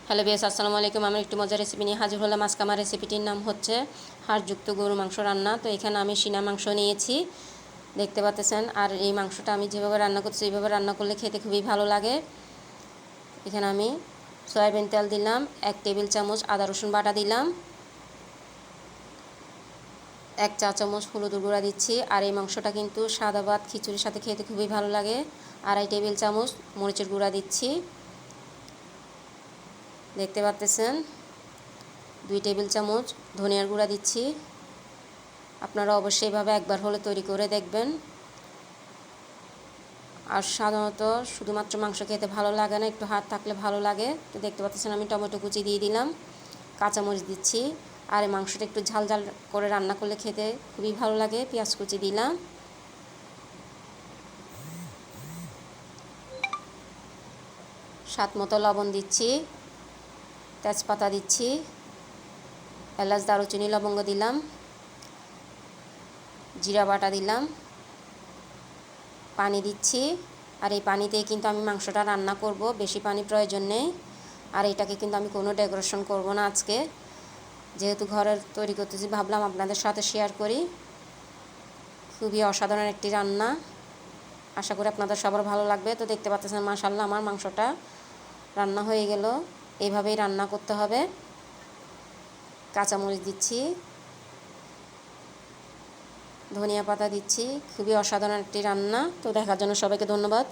Hello বিয়াস, আসসালামু আলাইকুম। আমি একটু মজার রেসিপি নিয়ে হাজির হলাম। আজকে আমার রেসিপিটির নাম হচ্ছে হাড়যুক্ত গরু মাংস রান্না। তো এখানে আমি সিনা মাংস নিয়েছি, দেখতে পাচ্ছেন। আর এই মাংসটা আমি যেভাবে রান্না করছি এইভাবে রান্না করলে খেতে খুবই ভালো লাগে। এখানে আমি সয়াবিন তেল দিলাম, 1 টেবিল চামচ আদা রসুন বাটা দিলাম, 1 চা চামচ হলুদের গুঁড়া দিচ্ছি। আর এই মাংসটা কিন্তু সাদা ভাত খিচুড়ির সাথে খেতে খুবই ভালো লাগে। 2.5 টেবিল চামচ মরিচের গুঁড়া দিচ্ছি, দেখতে পাচ্ছেন। 2 টেবিল চামচ ধনিয়ার গুঁড়া দিচ্ছি। আপনারা অবশ্যই এভাবে একবার হলে তৈরি করে দেখবেন। আর সাধারণত শুধুমাত্র মাংস খেতে ভালো লাগে না, একটু হাত থাকলে ভালো লাগে। তো দেখতে পাচ্ছেন আমি টমেটো কুচি দিয়ে দিলাম, কাঁচামরিচ দিচ্ছি। আর এই মাংসটা একটু ঝাল ঝাল করে রান্না করলে খেতে খুবই ভালো লাগে। পেঁয়াজ কুচি দিলাম, স্বাদ মতো লবণ দিচ্ছি, তেজপাতা দিচ্ছি, এলাচ দারুচিনি লবঙ্গ দিলাম, জিরা বাটা দিলাম, পানি দিচ্ছি। আর এই পানিতেই কিন্তু আমি মাংসটা রান্না করব, বেশি পানি প্রয়োজন নেই। আর এটাকে কিন্তু আমি কোনো ডেকোরেশন করব না আজকে, যেহেতু ঘরের তৈরি করতেছি ভাবলাম আপনাদের সাথে শেয়ার করি। খুবই অসাধারণ একটি রান্না, আশা করি আপনাদের সবার ভালো লাগবে। তো দেখতে পাচ্ছেন মাশাআল্লাহ আমার মাংসটা রান্না হয়ে গেল। এইভাবেই রান্না করতে হবে। কাঁচামরিচ দিচ্ছি, ধনিয়া পাতা দিচ্ছি। খুবই অসাধারণ একটি রান্না। তো দেখার জন্য সবাইকে ধন্যবাদ।